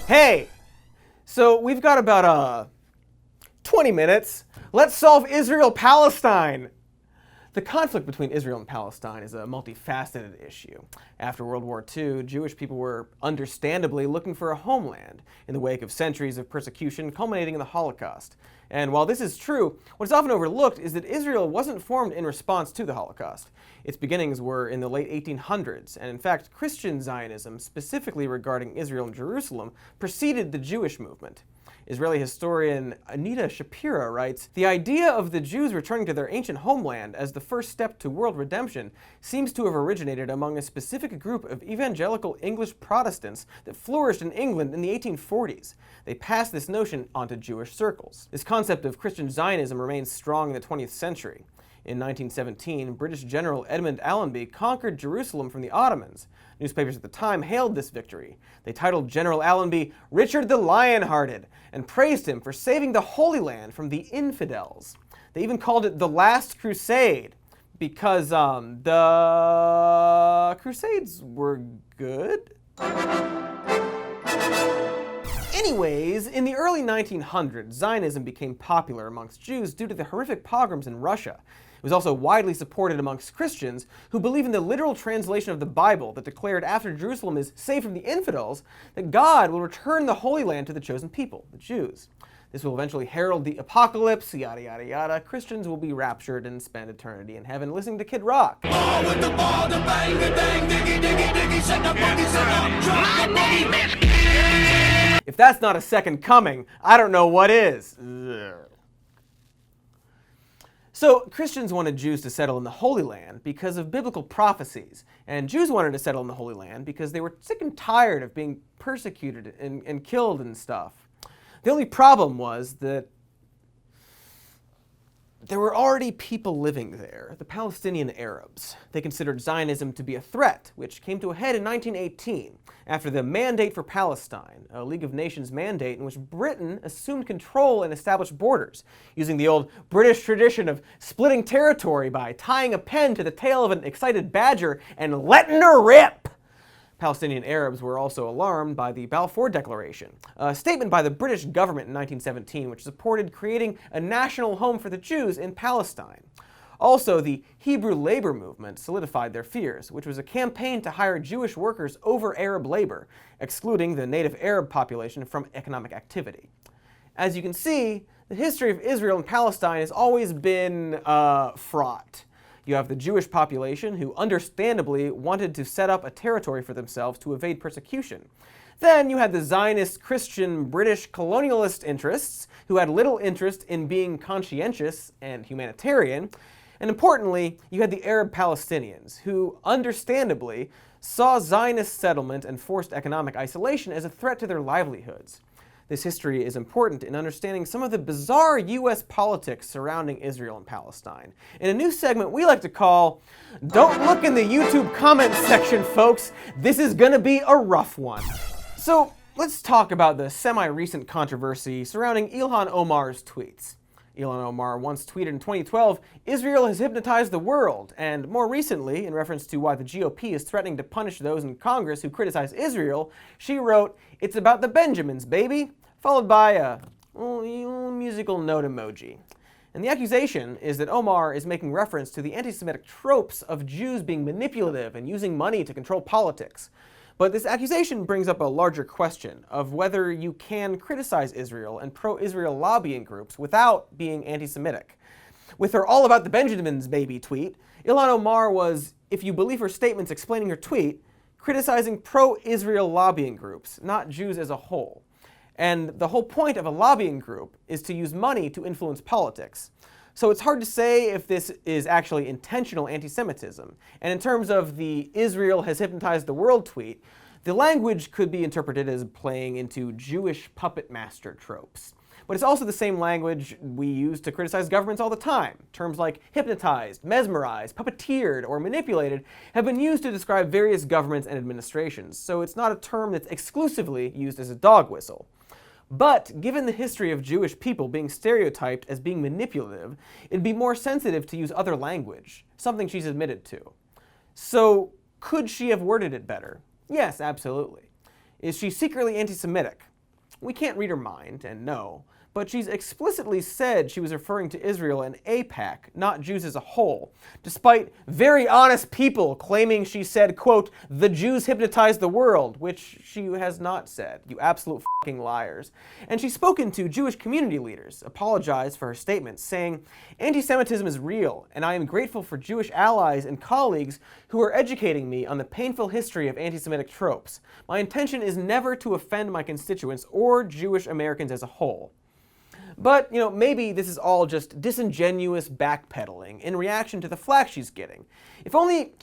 Hey! So we've got about 20 minutes. Let's solve Israel-Palestine! The conflict between Israel and Palestine is a multifaceted issue. After World War II, Jewish people were understandably looking for a homeland in the wake of centuries of persecution culminating in the Holocaust. And while this is true, what is often overlooked is that Israel wasn't formed in response to the Holocaust. Its beginnings were in the late 1800s, and in fact, Christian Zionism, specifically regarding Israel and Jerusalem, preceded the Jewish movement. Israeli historian Anita Shapira writes, "The idea of the Jews returning to their ancient homeland as the first step to world redemption seems to have originated among a specific group of evangelical English Protestants that flourished in England in the 1840s. They passed this notion onto Jewish circles." This concept of Christian Zionism remains strong in the 20th century. In 1917, British General Edmund Allenby conquered Jerusalem from the Ottomans. Newspapers at the time hailed this victory. They titled General Allenby Richard the Lion-Hearted and praised him for saving the Holy Land from the infidels. They even called it the Last Crusade because the Crusades were good. Anyways, in the early 1900s, Zionism became popular amongst Jews due to the horrific pogroms in Russia. It was also widely supported amongst Christians who believe in the literal translation of the Bible that declared after Jerusalem is saved from the infidels, that God will return the Holy Land to the chosen people, the Jews. This will eventually herald the apocalypse, yada yada yada. Christians will be raptured and spend eternity in heaven listening to Kid Rock. My name is Kid. If that's not a second coming, I don't know what is. So Christians wanted Jews to settle in the Holy Land because of biblical prophecies, and Jews wanted to settle in the Holy Land because they were sick and tired of being persecuted and killed and stuff. The only problem was that there were already people living there, the Palestinian Arabs. They considered Zionism to be a threat, which came to a head in 1918 after the Mandate for Palestine, a League of Nations mandate in which Britain assumed control and established borders, using the old British tradition of splitting territory by tying a pen to the tail of an excited badger and letting her rip. Palestinian Arabs were also alarmed by the Balfour Declaration, a statement by the British government in 1917 which supported creating a national home for the Jews in Palestine. Also, the Hebrew labor movement solidified their fears, which was a campaign to hire Jewish workers over Arab labor, excluding the native Arab population from economic activity. As you can see, the history of Israel and Palestine has always been fraught. You have the Jewish population who understandably wanted to set up a territory for themselves to evade persecution. Then you had the Zionist Christian British colonialist interests who had little interest in being conscientious and humanitarian. And importantly, you had the Arab Palestinians who understandably saw Zionist settlement and forced economic isolation as a threat to their livelihoods. This history is important in understanding some of the bizarre U.S. politics surrounding Israel and Palestine, in a new segment we like to call, "Don't Look in the YouTube Comments Section, Folks, This is Gonna Be a Rough One." So let's talk about the semi-recent controversy surrounding Ilhan Omar's tweets. Ilhan Omar once tweeted in 2012, "Israel has hypnotized the world," and more recently, in reference to why the GOP is threatening to punish those in Congress who criticize Israel, she wrote, "It's about the Benjamins, baby," followed by a musical note emoji. And the accusation is that Omar is making reference to the anti-Semitic tropes of Jews being manipulative and using money to control politics. But this accusation brings up a larger question of whether you can criticize Israel and pro-Israel lobbying groups without being anti-Semitic. With her "all about the Benjamins, baby" tweet, Ilhan Omar was, if you believe her statements explaining her tweet, criticizing pro-Israel lobbying groups, not Jews as a whole. And the whole point of a lobbying group is to use money to influence politics. So it's hard to say if this is actually intentional anti-Semitism. And in terms of the "Israel has hypnotized the world" tweet, the language could be interpreted as playing into Jewish puppet master tropes. But it's also the same language we use to criticize governments all the time. Terms like hypnotized, mesmerized, puppeteered, or manipulated have been used to describe various governments and administrations, so it's not a term that's exclusively used as a dog whistle. But given the history of Jewish people being stereotyped as being manipulative, it'd be more sensitive to use other language, something she's admitted to. So could she have worded it better? Yes, absolutely. Is she secretly anti-Semitic? We can't read her mind, and know, but she's explicitly said she was referring to Israel and AIPAC, not Jews as a whole, despite very honest people claiming she said, quote, "the Jews hypnotized the world," which she has not said, you absolute fucking liars. And she's spoken to Jewish community leaders, apologized for her statements, saying, "Anti-Semitism is real, and I am grateful for Jewish allies and colleagues who are educating me on the painful history of anti-Semitic tropes. My intention is never to offend my constituents or Jewish Americans as a whole." But, maybe this is all just disingenuous backpedaling in reaction to the flack she's getting. If only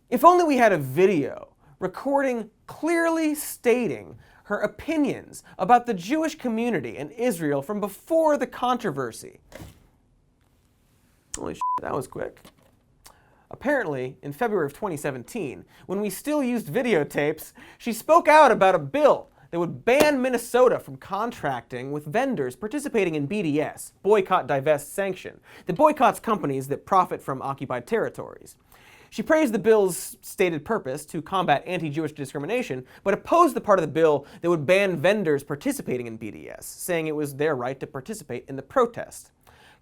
we had a video recording clearly stating her opinions about the Jewish community and Israel from before the controversy. Holy shit, that was quick. Apparently, in February of 2017, when we still used videotapes, she spoke out about a bill that would ban Minnesota from contracting with vendors participating in BDS, Boycott, Divest, Sanction, that boycotts companies that profit from occupied territories. She praised the bill's stated purpose to combat anti-Jewish discrimination, but opposed the part of the bill that would ban vendors participating in BDS, saying it was their right to participate in the protest.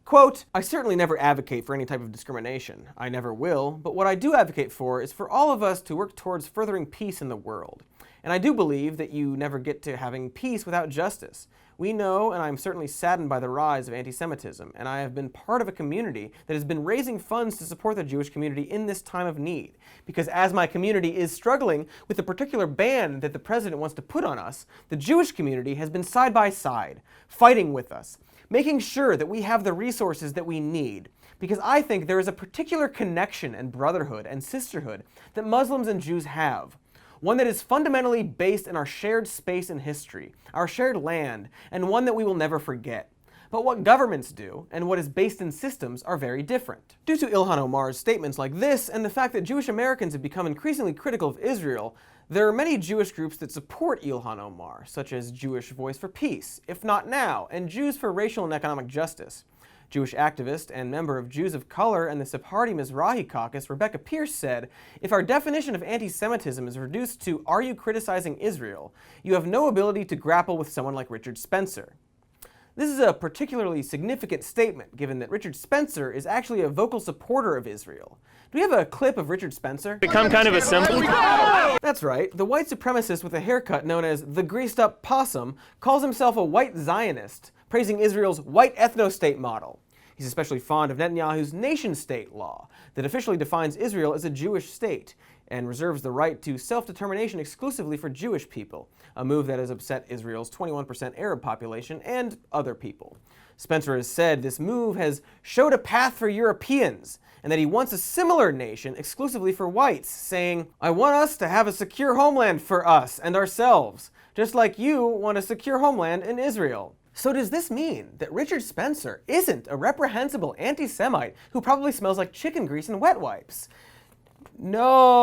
Quote, "I certainly never advocate for any type of discrimination. I never will, but what I do advocate for is for all of us to work towards furthering peace in the world. And I do believe that you never get to having peace without justice. We know, and I'm certainly saddened by the rise of anti-Semitism, and I have been part of a community that has been raising funds to support the Jewish community in this time of need. Because as my community is struggling with the particular ban that the president wants to put on us, the Jewish community has been side by side, fighting with us, making sure that we have the resources that we need. Because I think there is a particular connection and brotherhood and sisterhood that Muslims and Jews have. One that is fundamentally based in our shared space and history, our shared land, and one that we will never forget. But what governments do, and what is based in systems, are very different. Due to Ilhan Omar's statements like this, and the fact that Jewish Americans have become increasingly critical of Israel, there are many Jewish groups that support Ilhan Omar, such as Jewish Voice for Peace, If Not Now, and Jews for Racial and Economic Justice. Jewish activist and member of Jews of Color and the Sephardi Mizrahi Caucus, Rebecca Pierce, said, "If our definition of anti-Semitism is reduced to 'are you criticizing Israel?' you have no ability to grapple with someone like Richard Spencer." This is a particularly significant statement, given that Richard Spencer is actually a vocal supporter of Israel. Do we have a clip of Richard Spencer? Become kind of a symbol? That's right. The white supremacist with a haircut known as the greased-up possum calls himself a white Zionist, praising Israel's white ethno-state model. He's especially fond of Netanyahu's nation-state law that officially defines Israel as a Jewish state and reserves the right to self-determination exclusively for Jewish people, a move that has upset Israel's 21% Arab population and other people. Spencer has said this move has showed a path for Europeans, and that he wants a similar nation exclusively for whites, saying, "I want us to have a secure homeland for us and ourselves, just like you want a secure homeland in Israel." So does this mean that Richard Spencer isn't a reprehensible anti-Semite who probably smells like chicken grease and wet wipes? No.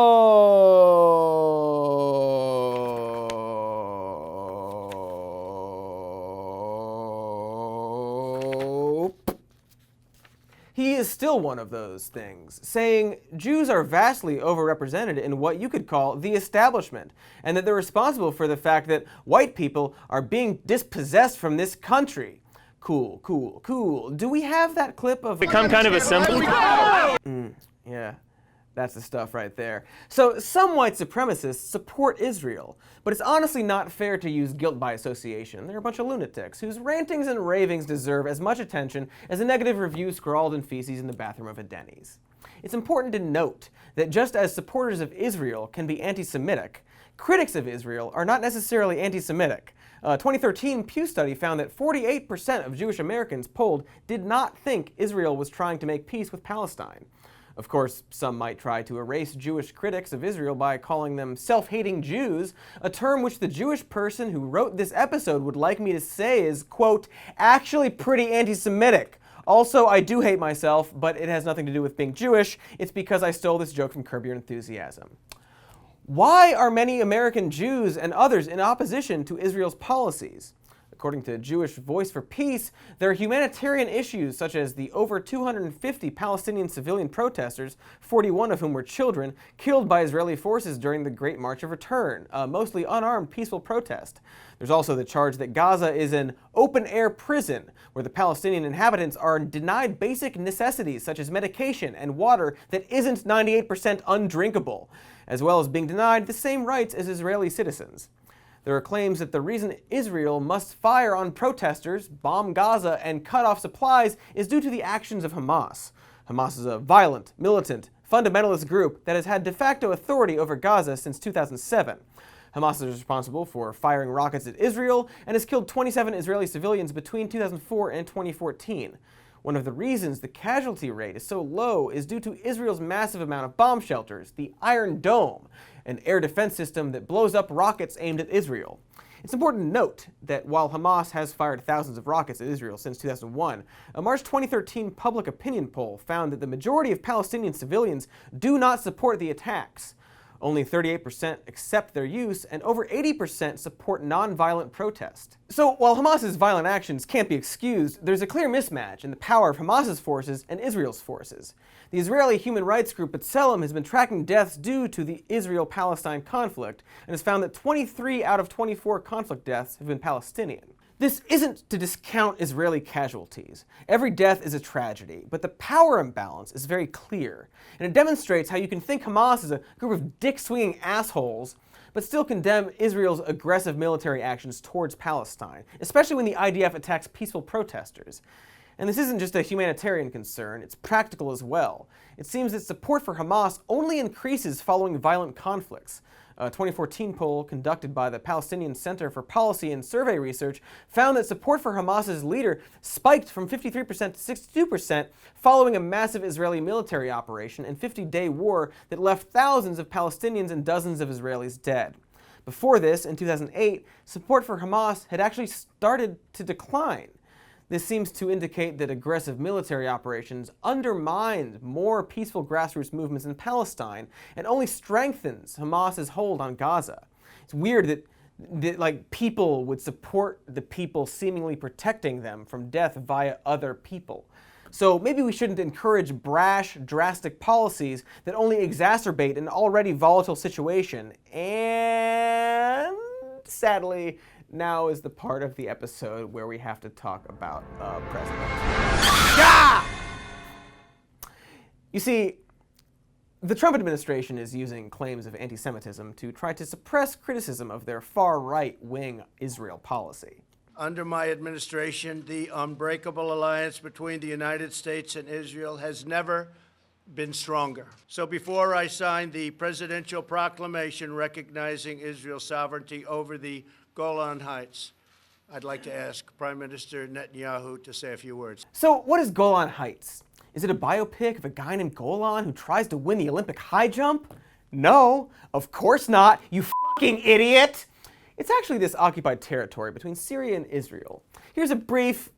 He is still one of those things, saying Jews are vastly overrepresented in what you could call the establishment, and that they're responsible for the fact that white people are being dispossessed from this country. Cool, cool, cool. Do we have that clip of... Become kind of a symbol? Yeah. That's the stuff right there. So some white supremacists support Israel, but it's honestly not fair to use guilt by association. They're a bunch of lunatics whose rantings and ravings deserve as much attention as a negative review scrawled in feces in the bathroom of a Denny's. It's important to note that just as supporters of Israel can be anti-Semitic, critics of Israel are not necessarily anti-Semitic. A 2013 Pew study found that 48% of Jewish Americans polled did not think Israel was trying to make peace with Palestine. Of course, some might try to erase Jewish critics of Israel by calling them self-hating Jews, a term which the Jewish person who wrote this episode would like me to say is, quote, actually pretty anti-Semitic. Also, I do hate myself, but it has nothing to do with being Jewish. It's because I stole this joke from Curb Your Enthusiasm. Why are many American Jews and others in opposition to Israel's policies? According to Jewish Voice for Peace, there are humanitarian issues such as the over 250 Palestinian civilian protesters, 41 of whom were children, killed by Israeli forces during the Great March of Return, a mostly unarmed peaceful protest. There's also the charge that Gaza is an open-air prison where the Palestinian inhabitants are denied basic necessities such as medication and water that isn't 98% undrinkable, as well as being denied the same rights as Israeli citizens. There are claims that the reason Israel must fire on protesters, bomb Gaza, and cut off supplies is due to the actions of Hamas. Hamas is a violent, militant, fundamentalist group that has had de facto authority over Gaza since 2007. Hamas is responsible for firing rockets at Israel and has killed 27 Israeli civilians between 2004 and 2014. One of the reasons the casualty rate is so low is due to Israel's massive amount of bomb shelters, the Iron Dome, an air defense system that blows up rockets aimed at Israel. It's important to note that while Hamas has fired thousands of rockets at Israel since 2001, a March 2013 public opinion poll found that the majority of Palestinian civilians do not support the attacks. Only 38% accept their use, and over 80% support nonviolent protest. So while Hamas's violent actions can't be excused, there's a clear mismatch in the power of Hamas's forces and Israel's forces. The Israeli human rights group B'Tselem has been tracking deaths due to the Israel-Palestine conflict and has found that 23 out of 24 conflict deaths have been Palestinian. This isn't to discount Israeli casualties. Every death is a tragedy, but the power imbalance is very clear, and it demonstrates how you can think Hamas is a group of dick-swinging assholes, but still condemn Israel's aggressive military actions towards Palestine, especially when the IDF attacks peaceful protesters. And this isn't just a humanitarian concern, it's practical as well. It seems that support for Hamas only increases following violent conflicts. A 2014 poll conducted by the Palestinian Center for Policy and Survey Research found that support for Hamas's leader spiked from 53% to 62% following a massive Israeli military operation and 50-day war that left thousands of Palestinians and dozens of Israelis dead. Before this, in 2008, support for Hamas had actually started to decline. This seems to indicate that aggressive military operations undermine more peaceful grassroots movements in Palestine and only strengthens Hamas's hold on Gaza. It's weird that people would support the people seemingly protecting them from death via other people. So maybe we shouldn't encourage brash, drastic policies that only exacerbate an already volatile situation. And sadly, now is the part of the episode where we have to talk about president. Ah! You see, the Trump administration is using claims of anti-Semitism to try to suppress criticism of their far-right-wing Israel policy. Under my administration, the unbreakable alliance between the United States and Israel has never been stronger. So before I sign the presidential proclamation recognizing Israel's sovereignty over the Golan Heights, I'd like to ask Prime Minister Netanyahu to say a few words. So what is Golan Heights? Is it a biopic of a guy named Golan who tries to win the Olympic high jump? No, of course not, you fucking idiot! It's actually this occupied territory between Syria and Israel. Here's a brief,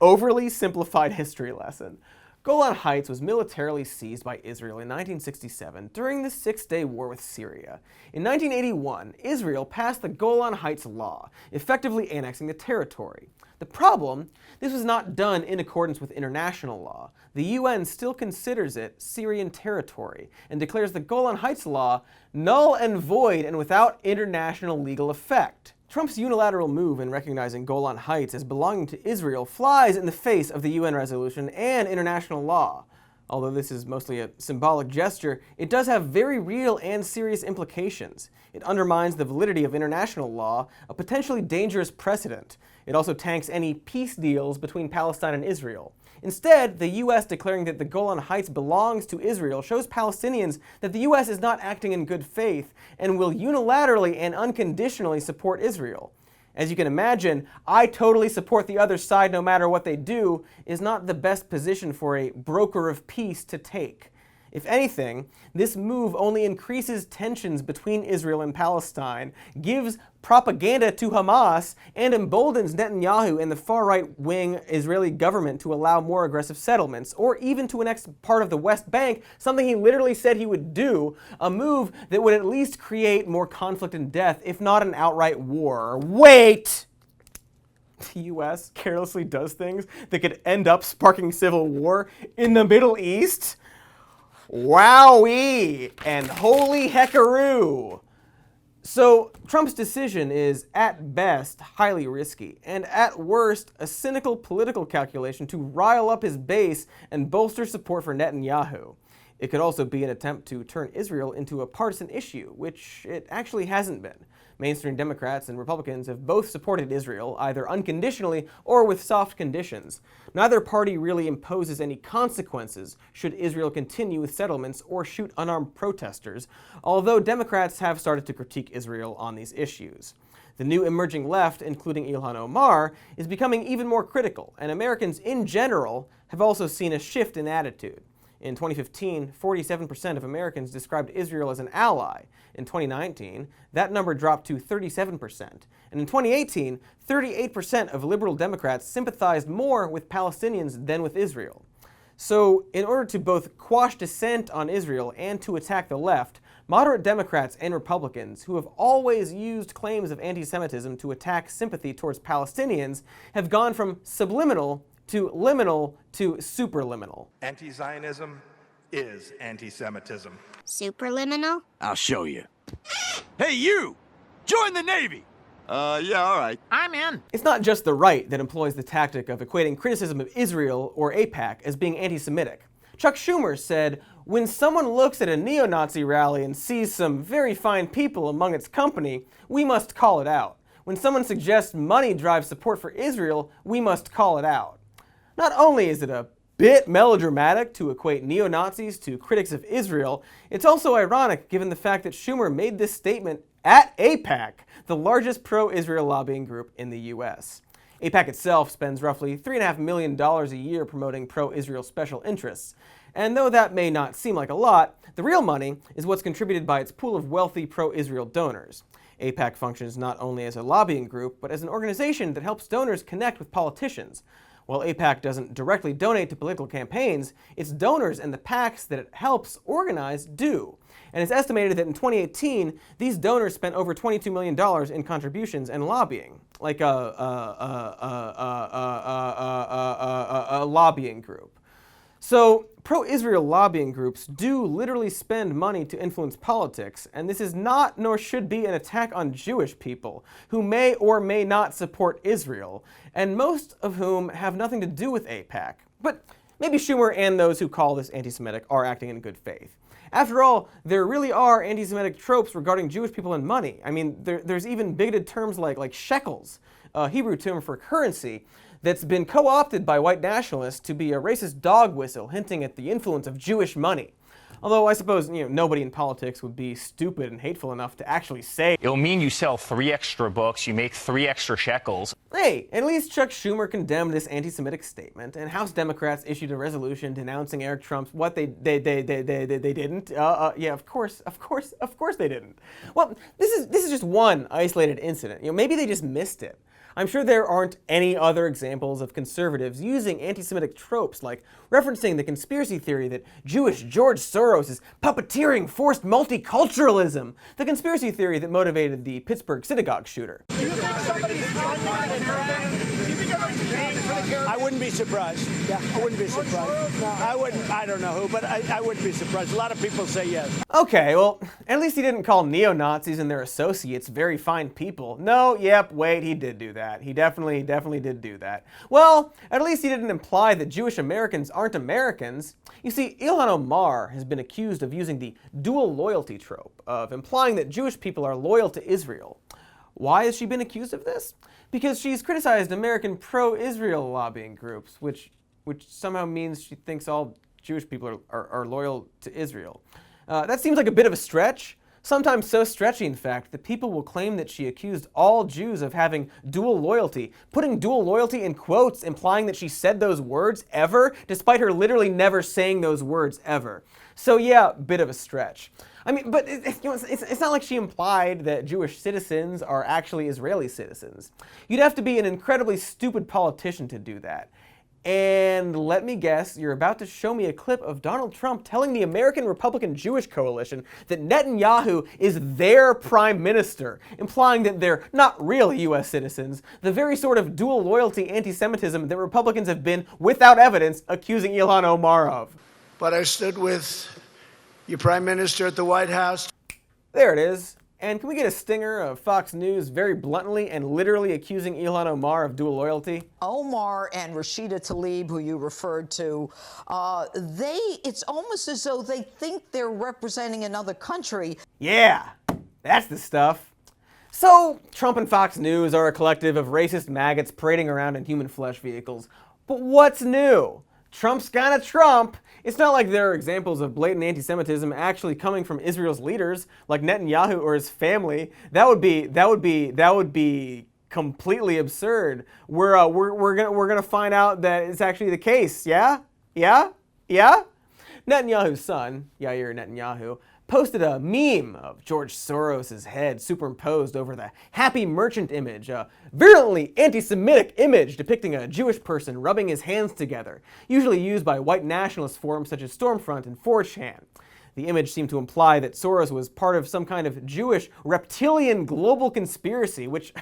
overly simplified history lesson. Golan Heights was militarily seized by Israel in 1967 during the Six-Day War with Syria. In 1981, Israel passed the Golan Heights Law, effectively annexing the territory. The problem, this was not done in accordance with international law. The UN still considers it Syrian territory and declares the Golan Heights Law null and void and without international legal effect. Trump's unilateral move in recognizing Golan Heights as belonging to Israel flies in the face of the UN resolution and international law. Although this is mostly a symbolic gesture, it does have very real and serious implications. It undermines the validity of international law, a potentially dangerous precedent. It also tanks any peace deals between Palestine and Israel. Instead, the U.S. declaring that the Golan Heights belongs to Israel shows Palestinians that the U.S. is not acting in good faith and will unilaterally and unconditionally support Israel. As you can imagine, I totally support the other side no matter what they do is not the best position for a broker of peace to take. If anything, this move only increases tensions between Israel and Palestine, gives propaganda to Hamas, and emboldens Netanyahu and the far-right-wing Israeli government to allow more aggressive settlements, or even to annex part of the West Bank, something he literally said he would do, a move that would at least create more conflict and death, if not an outright war. Wait! the U.S. carelessly does things that could end up sparking civil war in the Middle East? Wowee! And holy heckaroo! So, Trump's decision is, at best, highly risky, and at worst, a cynical political calculation to rile up his base and bolster support for Netanyahu. It could also be an attempt to turn Israel into a partisan issue, which it actually hasn't been. Mainstream Democrats and Republicans have both supported Israel, either unconditionally or with soft conditions. Neither party really imposes any consequences should Israel continue with settlements or shoot unarmed protesters, although Democrats have started to critique Israel on these issues. The new emerging left, including Ilhan Omar, is becoming even more critical, and Americans in general have also seen a shift in attitude. In 2015, 47% of Americans described Israel as an ally. In 2019, that number dropped to 37%. And in 2018, 38% of liberal Democrats sympathized more with Palestinians than with Israel. So, in order to both quash dissent on Israel and to attack the left, moderate Democrats and Republicans, who have always used claims of anti-Semitism to attack sympathy towards Palestinians, have gone from subliminal to liminal to superliminal. Anti-Zionism is anti-Semitism. Superliminal? I'll show you. Hey, you! Join the Navy! Yeah, all right. I'm in. It's not just the right that employs the tactic of equating criticism of Israel or AIPAC as being anti-Semitic. Chuck Schumer said, "When someone looks at a neo-Nazi rally and sees some very fine people among its company, we must call it out. When someone suggests money drives support for Israel, we must call it out." Not only is it a bit melodramatic to equate neo-Nazis to critics of Israel, it's also ironic given the fact that Schumer made this statement at AIPAC, the largest pro-Israel lobbying group in the U.S. AIPAC itself spends roughly $3.5 million a year promoting pro-Israel special interests. And though that may not seem like a lot, the real money is what's contributed by its pool of wealthy pro-Israel donors. AIPAC functions not only as a lobbying group, but as an organization that helps donors connect with politicians. While AIPAC doesn't directly donate to political campaigns, its donors and the PACs that it helps organize do. And it's estimated that in 2018, these donors spent over $22 million in contributions and lobbying, like a lobbying group. So, pro-Israel lobbying groups do literally spend money to influence politics, and this is not nor should be an attack on Jewish people, who may or may not support Israel, and most of whom have nothing to do with AIPAC. But maybe Schumer and those who call this anti-Semitic are acting in good faith. After all, there really are anti-Semitic tropes regarding Jewish people and money. I mean, there's even bigoted terms like shekels, a Hebrew term for currency, that's been co-opted by white nationalists to be a racist dog whistle hinting at the influence of Jewish money. Although I suppose, nobody in politics would be stupid and hateful enough to actually say, It'll mean you sell 3 extra books, you make 3 extra shekels. hey, at least Chuck Schumer condemned this anti-Semitic statement, and House Democrats issued a resolution denouncing Eric Trump's what they didn't. Yeah, of course they didn't. Well, this is just one isolated incident. Maybe they just missed it. I'm sure there aren't any other examples of conservatives using anti-Semitic tropes like referencing the conspiracy theory that Jewish George Soros is puppeteering forced multiculturalism, the conspiracy theory that motivated the Pittsburgh synagogue shooter. I wouldn't be surprised. Yeah, I wouldn't be surprised. No, I wouldn't. I don't know who, but I wouldn't be surprised. A lot of people say yes. Okay, well, at least he didn't call neo-Nazis and their associates very fine people. No, yep, wait, he did do that. He definitely did do that. Well, at least he didn't imply that Jewish Americans aren't Americans. You see, Ilhan Omar has been accused of using the dual loyalty trope, of implying that Jewish people are loyal to Israel. Why has she been accused of this? Because she's criticized American pro-Israel lobbying groups, which somehow means she thinks all Jewish people are loyal to Israel. That seems like a bit of a stretch. Sometimes so stretchy, in fact, that people will claim that she accused all Jews of having dual loyalty, putting dual loyalty in quotes, implying that she said those words ever, despite her literally never saying those words ever. So yeah, bit of a stretch. I mean, but it's not like she implied that Jewish citizens are actually Israeli citizens. You'd have to be an incredibly stupid politician to do that. And let me guess, you're about to show me a clip of Donald Trump telling the American Republican Jewish Coalition that Netanyahu is their prime minister, implying that they're not real U.S. citizens, the very sort of dual loyalty anti-Semitism that Republicans have been, without evidence, accusing Ilhan Omar of. But I stood with your prime minister at the White House. There it is. And can we get a stinger of Fox News very bluntly and literally accusing Ilhan Omar of dual loyalty? Omar and Rashida Tlaib, who you referred to, it's almost as though they think they're representing another country. Yeah, that's the stuff. So, Trump and Fox News are a collective of racist maggots parading around in human flesh vehicles. But what's new? Trump's gonna Trump. It's not like there are examples of blatant anti-Semitism actually coming from Israel's leaders, like Netanyahu or his family. That would be completely absurd. We're gonna find out that it's actually the case. Yeah. Netanyahu's son, Yair Netanyahu, posted a meme of George Soros' head superimposed over the happy merchant image, a virulently anti-Semitic image depicting a Jewish person rubbing his hands together, usually used by white nationalist forums such as Stormfront and 4chan. The image seemed to imply that Soros was part of some kind of Jewish reptilian global conspiracy, which,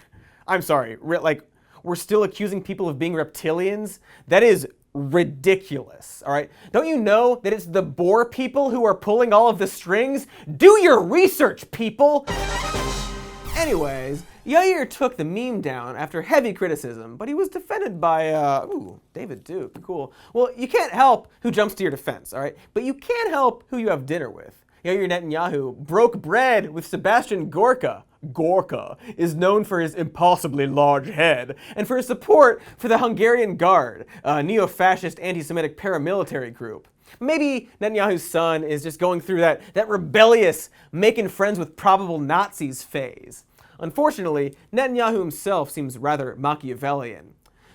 I'm sorry, we're still accusing people of being reptilians? That is ridiculous, all right? Don't you know that it's the Boer people who are pulling all of the strings? Do your research, people! Anyways, Yair took the meme down after heavy criticism, but he was defended by, David Duke, cool. Well, you can't help who jumps to your defense, all right? But you can help who you have dinner with. Yair Netanyahu broke bread with Sebastian Gorka. Gorka is known for his impossibly large head and for his support for the Hungarian Guard, a neo-fascist anti-Semitic paramilitary group. Maybe Netanyahu's son is just going through that rebellious, making friends with probable Nazis phase. Unfortunately, Netanyahu himself seems rather Machiavellian.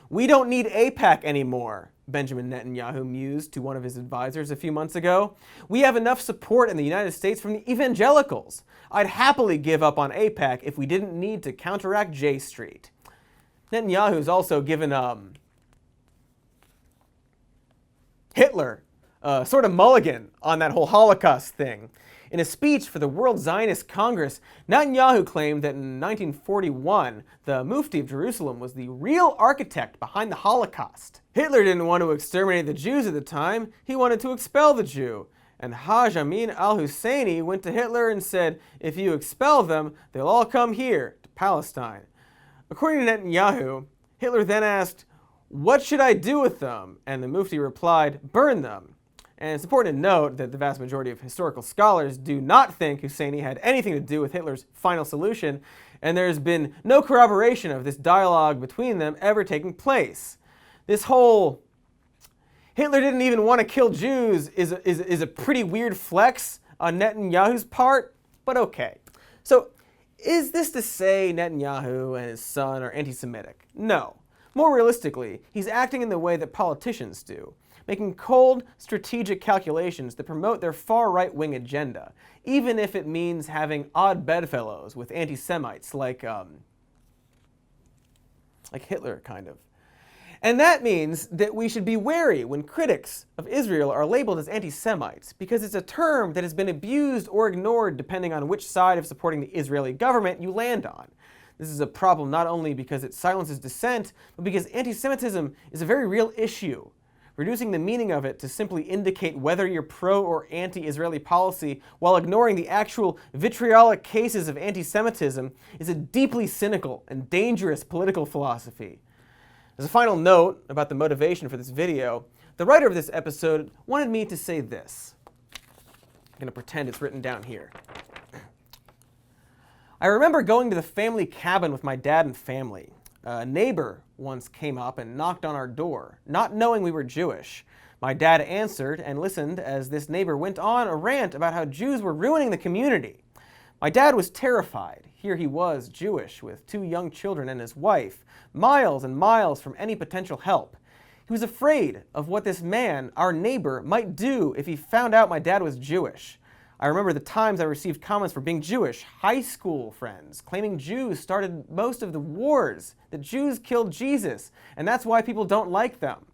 We don't need AIPAC anymore, Benjamin Netanyahu mused to one of his advisors a few months ago. We have enough support in the United States from the evangelicals. I'd happily give up on AIPAC if we didn't need to counteract J Street. Netanyahu's also given Hitler sort of mulligan on that whole Holocaust thing. In a speech for the World Zionist Congress, Netanyahu claimed that in 1941, the Mufti of Jerusalem was the real architect behind the Holocaust. Hitler didn't want to exterminate the Jews at the time, he wanted to expel the Jew. And Haj Amin al-Husseini went to Hitler and said, if you expel them, they'll all come here, to Palestine. According to Netanyahu, Hitler then asked, what should I do with them? And the Mufti replied, burn them. And it's important to note that the vast majority of historical scholars do not think Husseini had anything to do with Hitler's final solution, and there's been no corroboration of this dialogue between them ever taking place. This whole Hitler didn't even want to kill Jews is a pretty weird flex on Netanyahu's part, but okay. So is this to say Netanyahu and his son are anti-Semitic? No. More realistically, he's acting in the way that politicians do, making cold, strategic calculations that promote their far-right-wing agenda, even if it means having odd bedfellows with anti-Semites like Hitler, kind of. And that means that we should be wary when critics of Israel are labeled as anti-Semites, because it's a term that has been abused or ignored depending on which side of supporting the Israeli government you land on. This is a problem not only because it silences dissent, but because anti-Semitism is a very real issue. Reducing the meaning of it to simply indicate whether you're pro or anti-Israeli policy while ignoring the actual vitriolic cases of anti-Semitism is a deeply cynical and dangerous political philosophy. As a final note about the motivation for this video, the writer of this episode wanted me to say this. I'm going to pretend it's written down here. I remember going to the family cabin with my dad and family. A neighbor once came up and knocked on our door, not knowing we were Jewish. My dad answered and listened as this neighbor went on a rant about how Jews were ruining the community. My dad was terrified. Here he was, Jewish, with 2 young children and his wife, miles and miles from any potential help. He was afraid of what this man, our neighbor, might do if he found out my dad was Jewish. I remember the times I received comments for being Jewish, high school friends, claiming Jews started most of the wars, that Jews killed Jesus, and that's why people don't like them.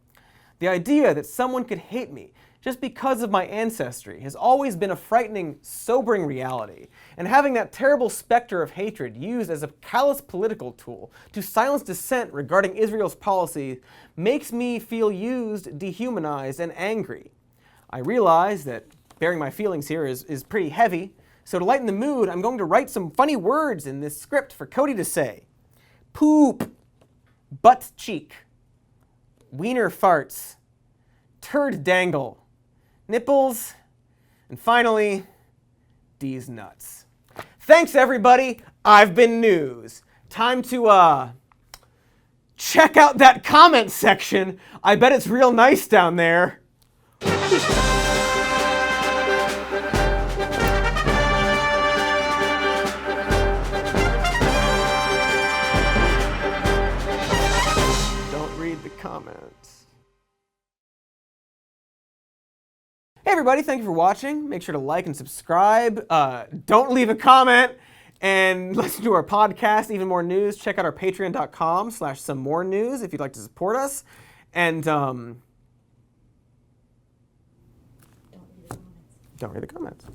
The idea that someone could hate me just because of my ancestry has always been a frightening, sobering reality, and having that terrible specter of hatred used as a callous political tool to silence dissent regarding Israel's policy makes me feel used, dehumanized, and angry. I realize that bearing my feelings here is pretty heavy, so to lighten the mood, I'm going to write some funny words in this script for Cody to say. Poop, butt cheek, wiener farts, turd dangle, nipples, and finally, D's nuts. Thanks, everybody. I've been News. Time to, check out that comment section. I bet it's real nice down there. Don't read the comments. Hey everybody, thank you for watching. Make sure to like and subscribe. Don't leave a comment and listen to our podcast, Even More News. Check out our patreon.com/somemorenews if you'd like to support us. And don't read the comments.